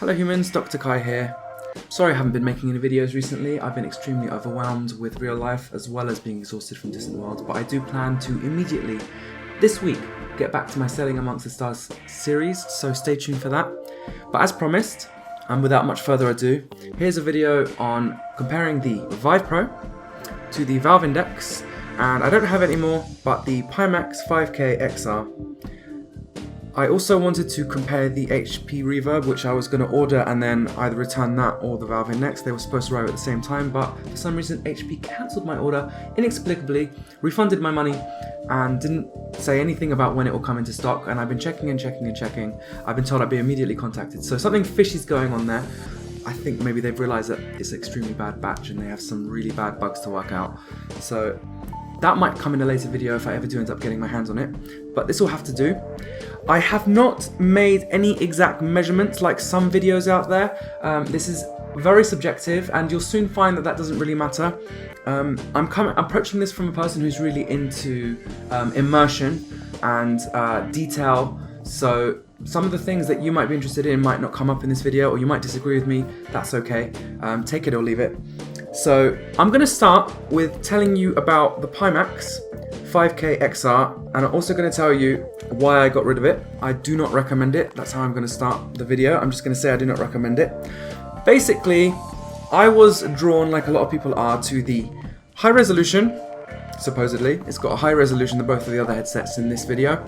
Hello humans, Dr. Kai here. Sorry I haven't been making any videos recently. I've been extremely overwhelmed with real life as well as being exhausted from Distant Worlds, but I do plan to immediately, this week, get back to my Sailing Amongst the Stars series, so stay tuned for that. But as promised, and without much further ado, here's a video on comparing the Vive Pro to the Valve Index, and I don't have any more, but the Pimax 5K XR. I also wanted to compare the HP Reverb, which I was going to order and then either return that or the Valve Index. They were supposed to arrive at the same time, but for some reason HP cancelled my order inexplicably, refunded my money, and didn't say anything about when it will come into stock. And I've been checking and checking and checking. I've been told I'd be immediately contacted. So something fishy's going on there. I think maybe they've realised that it's an extremely bad batch and they have some really bad bugs to work out. So that might come in a later video if I ever do end up getting my hands on it, but this will have to do. I have not made any exact measurements like some videos out there. This is very subjective and you'll soon find that that doesn't really matter. I'm approaching this from a person who's really into immersion and detail, so some of the things that you might be interested in might not come up in this video, or you might disagree with me. That's okay. Take it or leave it. So I'm going to start with telling you about the Pimax 5K XR, and I'm also going to tell you why I got rid of it. I do not recommend it. That's how I'm going to start the video. I'm just going to say I do not recommend it. Basically, I was drawn, like a lot of people are, to the high resolution, supposedly. It's got a high resolution than both of the other headsets in this video,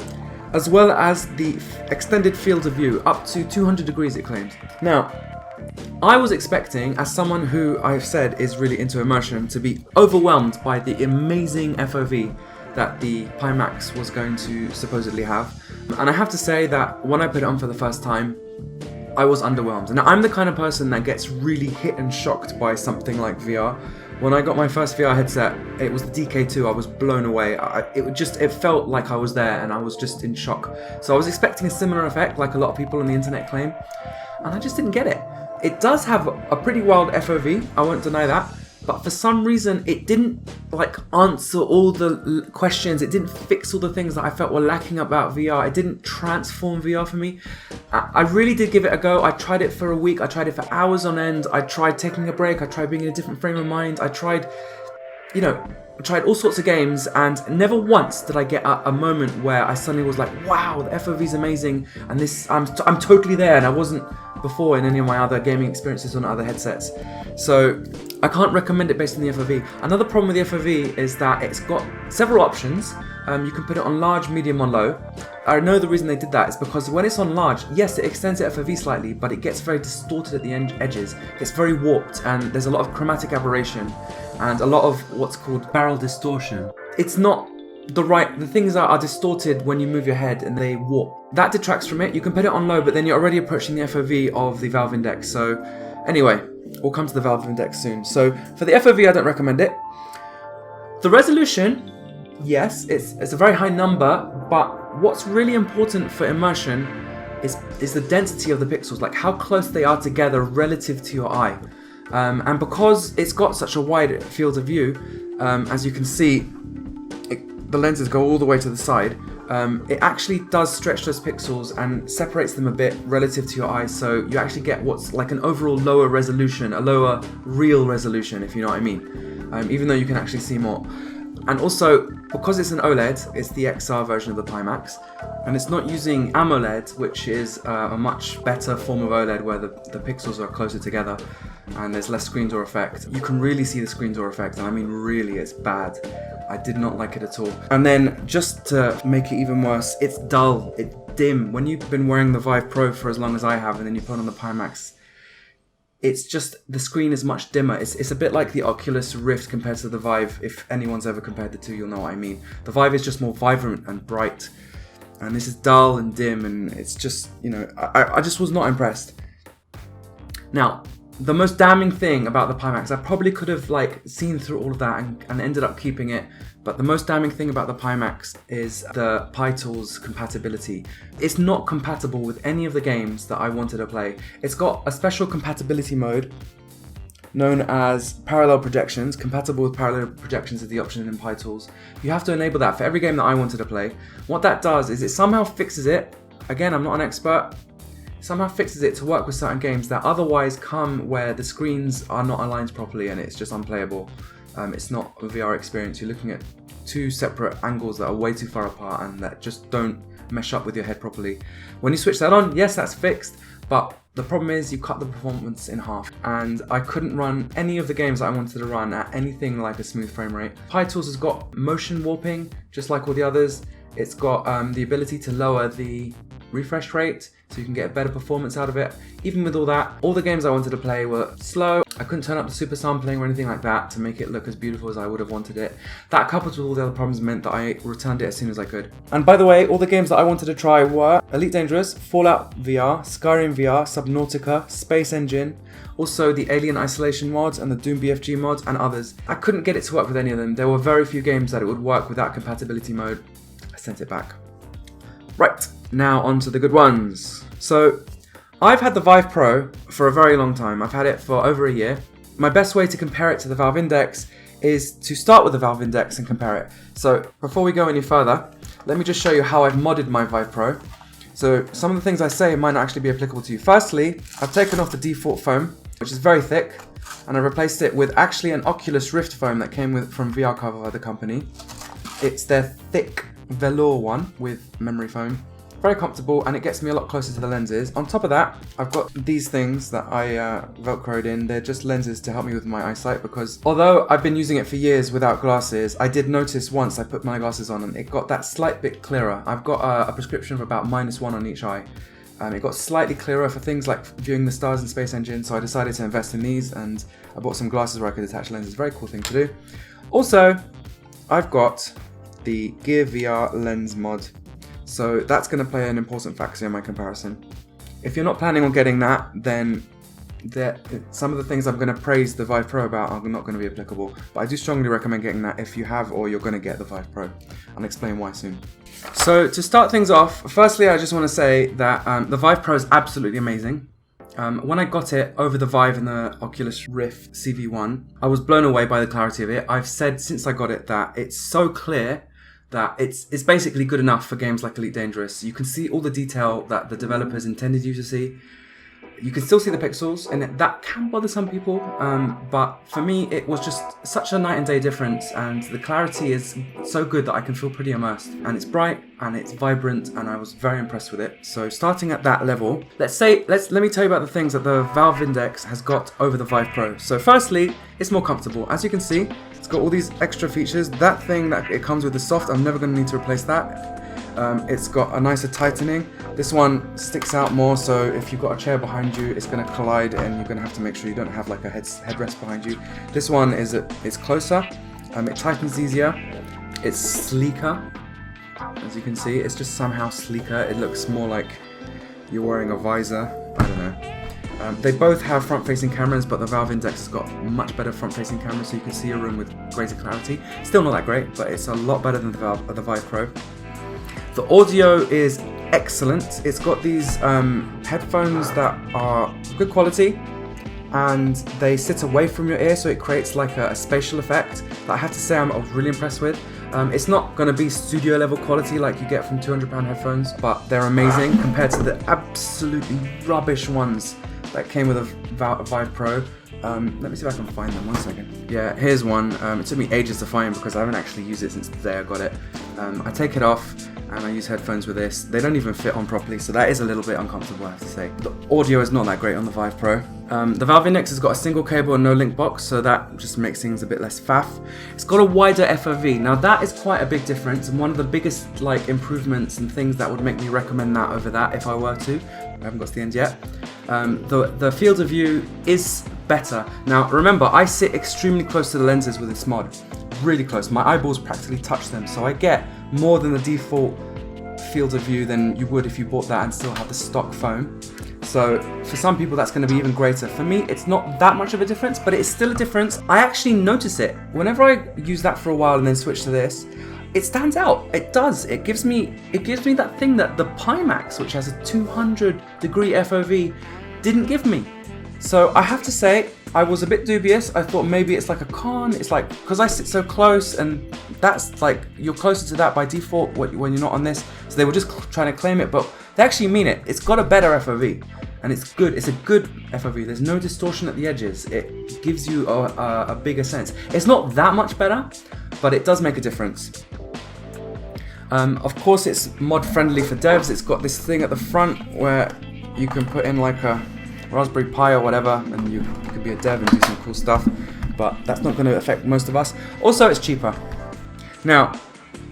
as well as the extended field of view, up to 200 degrees it claims. Now, I was expecting, as someone who I've said is really into immersion, to be overwhelmed by the amazing FOV that the Pimax was going to supposedly have. And I have to say that when I put it on for the first time, I was underwhelmed. And I'm the kind of person that gets really hit and shocked by something like VR. When I got my first VR headset, it was the DK2, I was blown away. It felt like I was there and I was just in shock. So I was expecting a similar effect like a lot of people on the internet claim, and I just didn't get it. It does have a pretty wild FOV, I won't deny that, but for some reason it didn't answer all the questions, it didn't fix all the things that I felt were lacking about VR, it didn't transform VR for me. I really did give it a go. I tried it for a week, I tried it for hours on end, I tried taking a break, I tried being in a different frame of mind, I tried all sorts of games, and never once did I get a moment where I suddenly was like, wow, the FOV is amazing, and this I'm totally there, and I wasn't before in any of my other gaming experiences on other headsets. So I can't recommend it based on the FOV. Another problem with the FOV is that it's got several options. You can put it on large, medium or low. I know the reason they did that is because when it's on large, yes, it extends the FOV slightly, but it gets very distorted at the edges. It's very warped and there's a lot of chromatic aberration and a lot of what's called barrel distortion. It's not the things are distorted when you move your head and they warp. That detracts from it. You can put it on low, but then you're already approaching the FOV of the Valve Index. So anyway, we'll come to the Valve Index soon. So for the FOV, I don't recommend it. The resolution, yes, it's a very high number, but what's really important for immersion is the density of the pixels, like how close they are together relative to your eye. And because it's got such a wide field of view, as you can see, the lenses go all the way to the side. It actually does stretch those pixels and separates them a bit relative to your eyes, so you actually get what's like an overall lower resolution, a lower real resolution, if you know what I mean, even though you can actually see more. And also, because it's an OLED, it's the XR version of the Pimax, and it's not using AMOLED, which is a much better form of OLED where the pixels are closer together and there's less screen door effect. You can really see the screen door effect, and I mean really, it's bad. I did not like it at all. And then, just to make it even worse, it's dull, it's dim. When you've been wearing the Vive Pro for as long as I have, and then you put on the Pimax, it's just, the screen is much dimmer. It's a bit like the Oculus Rift compared to the Vive. If anyone's ever compared the two, you'll know what I mean. The Vive is just more vibrant and bright, and this is dull and dim, and it's just, I just was not impressed. Now, the most damning thing about the Pimax, I probably could have seen through all of that and ended up keeping it, but the most damning thing about the Pimax is the PyTools compatibility. It's not compatible with any of the games that I wanted to play. It's got a special compatibility mode known as parallel projections. Compatible with parallel projections is the option in PyTools. You have to enable that for every game that I wanted to play. What that does is it somehow fixes it. Again, I'm not an expert. somehow fixes it to work with certain games that otherwise come where the screens are not aligned properly and it's just unplayable. It's not a VR experience. You're looking at two separate angles that are way too far apart and that just don't mesh up with your head properly. When you switch that on, yes, that's fixed, but the problem is you cut the performance in half, and I couldn't run any of the games that I wanted to run at anything like a smooth frame rate. PyTools has got motion warping, just like all the others. It's got the ability to lower the refresh rate, so you can get better performance out of it. Even with all that, all the games I wanted to play were slow. I couldn't turn up the super sampling or anything like that to make it look as beautiful as I would have wanted it. That coupled with all the other problems meant that I returned it as soon as I could. And by the way, all the games that I wanted to try were Elite Dangerous, Fallout VR, Skyrim VR, Subnautica, Space Engine, also the Alien Isolation mods and the Doom BFG mods and others. I couldn't get it to work with any of them. There were very few games that it would work without compatibility mode. I sent it back. Right, now on to the good ones. So, I've had the Vive Pro for a very long time. I've had it for over a year. My best way to compare it to the Valve Index is to start with the Valve Index and compare it. So, before we go any further, let me just show you how I've modded my Vive Pro. So, some of the things I say might not actually be applicable to you. Firstly, I've taken off the default foam, which is very thick, and I replaced it with actually an Oculus Rift foam that came from VR Cover, the company. It's their thick velour one with memory foam. Very comfortable, and it gets me a lot closer to the lenses. On top of that, I've got these things that I velcroed in. They're just lenses to help me with my eyesight, because although I've been using it for years without glasses, I did notice once I put my glasses on and it got that slight bit clearer. I've got a prescription of about -1 on each eye. It got slightly clearer for things like viewing the stars in Space Engine, so I decided to invest in these, and I bought some glasses where I could attach lenses. Very cool thing to do. Also, I've got the Gear VR lens mod. So that's going to play an important factor in my comparison. If you're not planning on getting that, then some of the things I'm going to praise the Vive Pro about are not going to be applicable. But I do strongly recommend getting that if you have or you're going to get the Vive Pro. I'll explain why soon. So to start things off, firstly I just want to say that the Vive Pro is absolutely amazing. When I got it over the Vive and the Oculus Rift CV1, I was blown away by the clarity of it. I've said since I got it that it's so clear that it's basically good enough for games like Elite Dangerous. You can see all the detail that the developers intended you to see. You can still see the pixels, and that can bother some people, but for me it was just such a night and day difference, and the clarity is so good that I can feel pretty immersed, and it's bright and it's vibrant, and I was very impressed with it. So starting at that level, let me tell you about the things that the Valve Index has got over the Vive Pro. So firstly, it's more comfortable. As you can see, it's got all these extra features. That thing that it comes with is soft. I'm never going to need to replace that. It's got a nicer tightening. This one sticks out more, so if you've got a chair behind you, it's going to collide, and you're going to have to make sure you don't have like a headrest behind you. This one it's closer. It tightens easier. It's sleeker. As you can see, it's just somehow sleeker. It looks more like you're wearing a visor. I don't know. They both have front-facing cameras, but the Valve Index has got much better front-facing cameras, so you can see your room with greater clarity. Still not that great, but it's a lot better than the Vive Pro. The audio is excellent. It's got these headphones that are good quality, and they sit away from your ear, so it creates like a spatial effect that I have to say I'm really impressed with. It's not going to be studio level quality like you get from £200 headphones, but they're amazing compared to the absolutely rubbish ones that came with a Vive Pro. Let me see if I can find them, 1 second. Yeah, here's one. It took me ages to find because I haven't actually used it since the day I got it. I take it off and I use headphones with this. They don't even fit on properly, so that is a little bit uncomfortable, I have to say. The audio is not that great on the Vive Pro. The Valve Index has got a single cable and no link box, so that just makes things a bit less faff. It's got a wider FOV. Now that is quite a big difference, and one of the biggest improvements and things that would make me recommend that over that if I were to. I haven't got to the end yet. The field of view is better. Now remember, I sit extremely close to the lenses with this mod. Really close. My eyeballs practically touch them, so I get more than the default field of view than you would if you bought that and still have the stock foam. So for some people that's going to be even greater. For me, it's not that much of a difference, but it's still a difference. I actually notice it. Whenever I use that for a while and then switch to this, it stands out. It does. It gives me that thing that the Pimax, which has a 200-degree FOV, didn't give me. So I have to say, I was a bit dubious. I thought maybe it's like a con. It's like, because I sit so close, and that's like, you're closer to that by default when you're not on this. So they were just trying to claim it, but they actually mean it. It's got a better FOV. and it's good. It's a good FOV. There's no distortion at the edges. It gives you a bigger sense. It's not that much better, but it does make a difference. Of course, it's mod friendly for devs. It's got this thing at the front where you can put in like a Raspberry Pi or whatever, and you could be a dev and do some cool stuff, but that's not going to affect most of us. Also, it's cheaper. Now,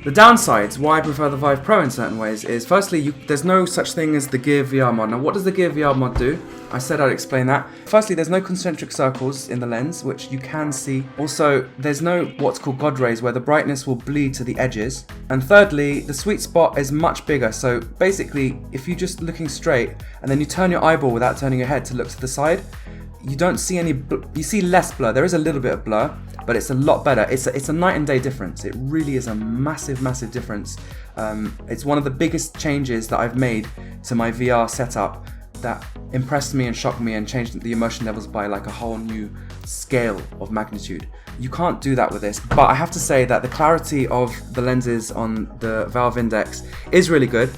the downsides, why I prefer the Vive Pro in certain ways, is firstly, there's no such thing as the Gear VR mod. Now, what does the Gear VR mod do? I said I'd explain that. Firstly, there's no concentric circles in the lens, which you can see. Also, there's no what's called God rays, where the brightness will bleed to the edges. And thirdly, the sweet spot is much bigger. So basically, if you're just looking straight, and then you turn your eyeball without turning your head to look to the side, you don't see any, you see less blur. There is a little bit of blur, but it's a lot better. It's a night and day difference. It really is a massive, massive difference. It's one of the biggest changes that I've made to my VR setup that impressed me and shocked me and changed the immersion levels by like a whole new scale of magnitude. You can't do that with this, but I have to say that the clarity of the lenses on the Valve Index is really good,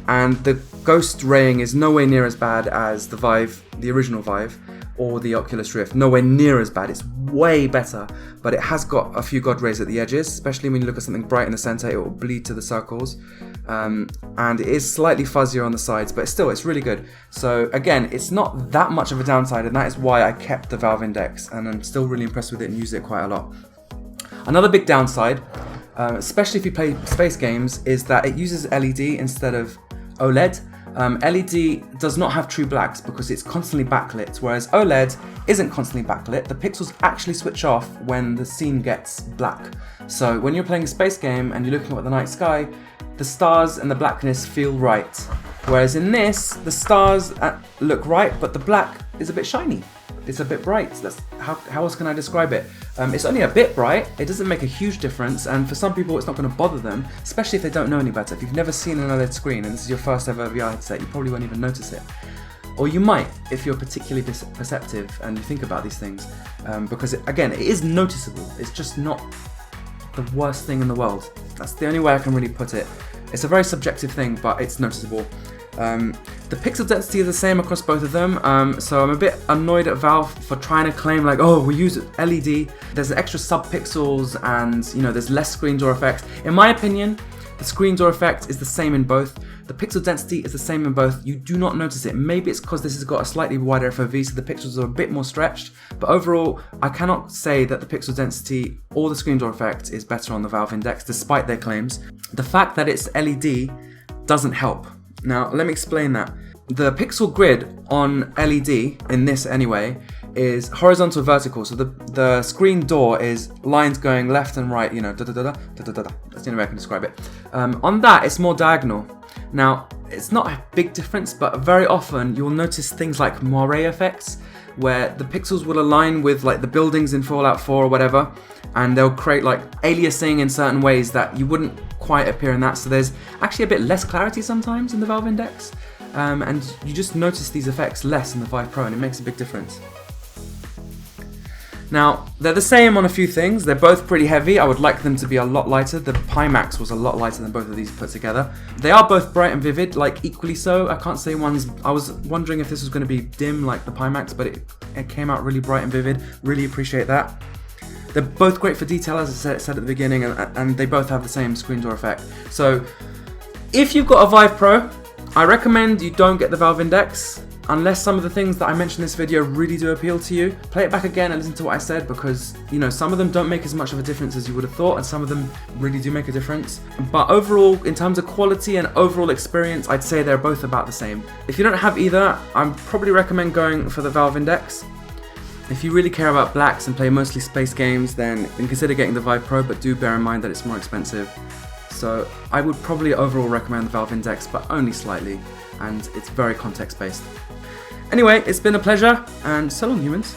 and the ghost raying is nowhere near as bad as the Vive, the original Vive, or the Oculus Rift. Nowhere near as bad. It's way better, but it has got a few God rays at the edges, especially when you look at something bright in the center. It will bleed to the circles, and it is slightly fuzzier on the sides, but still, it's really good. So again, it's not that much of a downside, and that is why I kept the Valve Index, and I'm still really impressed with it and use it quite a lot. Another big downside, especially if you play space games, is that it uses LED instead of OLED. LED does not have true blacks because it's constantly backlit, whereas OLED isn't constantly backlit. The pixels actually switch off when the scene gets black. So when you're playing a space game and you're looking at the night sky, the stars and the blackness feel right. Whereas in this, the stars look right, but the black is a bit shiny. It's a bit bright. That's how else can I describe it? It's only a bit bright. It doesn't make a huge difference, and for some people it's not going to bother them, especially if they don't know any better. If you've never seen an OLED screen and this is your first ever VR headset, you probably won't even notice it. Or you might if you're particularly perceptive and you think about these things, because again, it is noticeable. It's just not the worst thing in the world. That's the only way I can really put it. It's a very subjective thing, but it's noticeable. The pixel density is the same across both of them, so I'm a bit annoyed at Valve for trying to claim like, oh, we use LED, there's extra sub-pixels, and you know, there's less screen door effect. In my opinion, the screen door effect is the same in both. The pixel density is the same in both. You do not notice it. Maybe it's because this has got a slightly wider FOV, so the pixels are a bit more stretched, but overall, I cannot say that the pixel density or the screen door effect is better on the Valve Index, despite their claims. The fact that it's LED doesn't help. Now, let me explain that. The pixel grid on LED, in this anyway, is horizontal vertical. So the screen door is lines going left and right, you know, da-da-da-da, da-da-da-da. That's the only way I can describe it. On that, it's more diagonal. Now, it's not a big difference, but very often you'll notice things like moire effects, where the pixels will align with like the buildings in Fallout 4 or whatever, and they'll create like aliasing in certain ways that you wouldn't quite appear in that. So there's actually a bit less clarity sometimes in the Valve Index, and you just notice these effects less in the Vive Pro, and it makes a big difference. Now, they're the same on a few things. They're both pretty heavy. I would like them to be a lot lighter. The Pimax was a lot lighter than both of these put together. They are both bright and vivid, like equally so. I can't say one's... I was wondering if this was going to be dim like the Pimax, but it came out really bright and vivid. Really appreciate that. They're both great for detail, as I said at the beginning, and they both have the same screen door effect. So, if you've got a Vive Pro, I recommend you don't get the Valve Index, unless some of the things that I mentioned in this video really do appeal to you. Play it back again and listen to what I said, because, you know, some of them don't make as much of a difference as you would have thought, and some of them really do make a difference. But overall, in terms of quality and overall experience, I'd say they're both about the same. If you don't have either, I'd probably recommend going for the Valve Index. If you really care about blacks and play mostly space games, then consider getting the Vive Pro, but do bear in mind that it's more expensive. So I would probably overall recommend the Valve Index, but only slightly, and it's very context based. Anyway, it's been a pleasure, and so long, humans.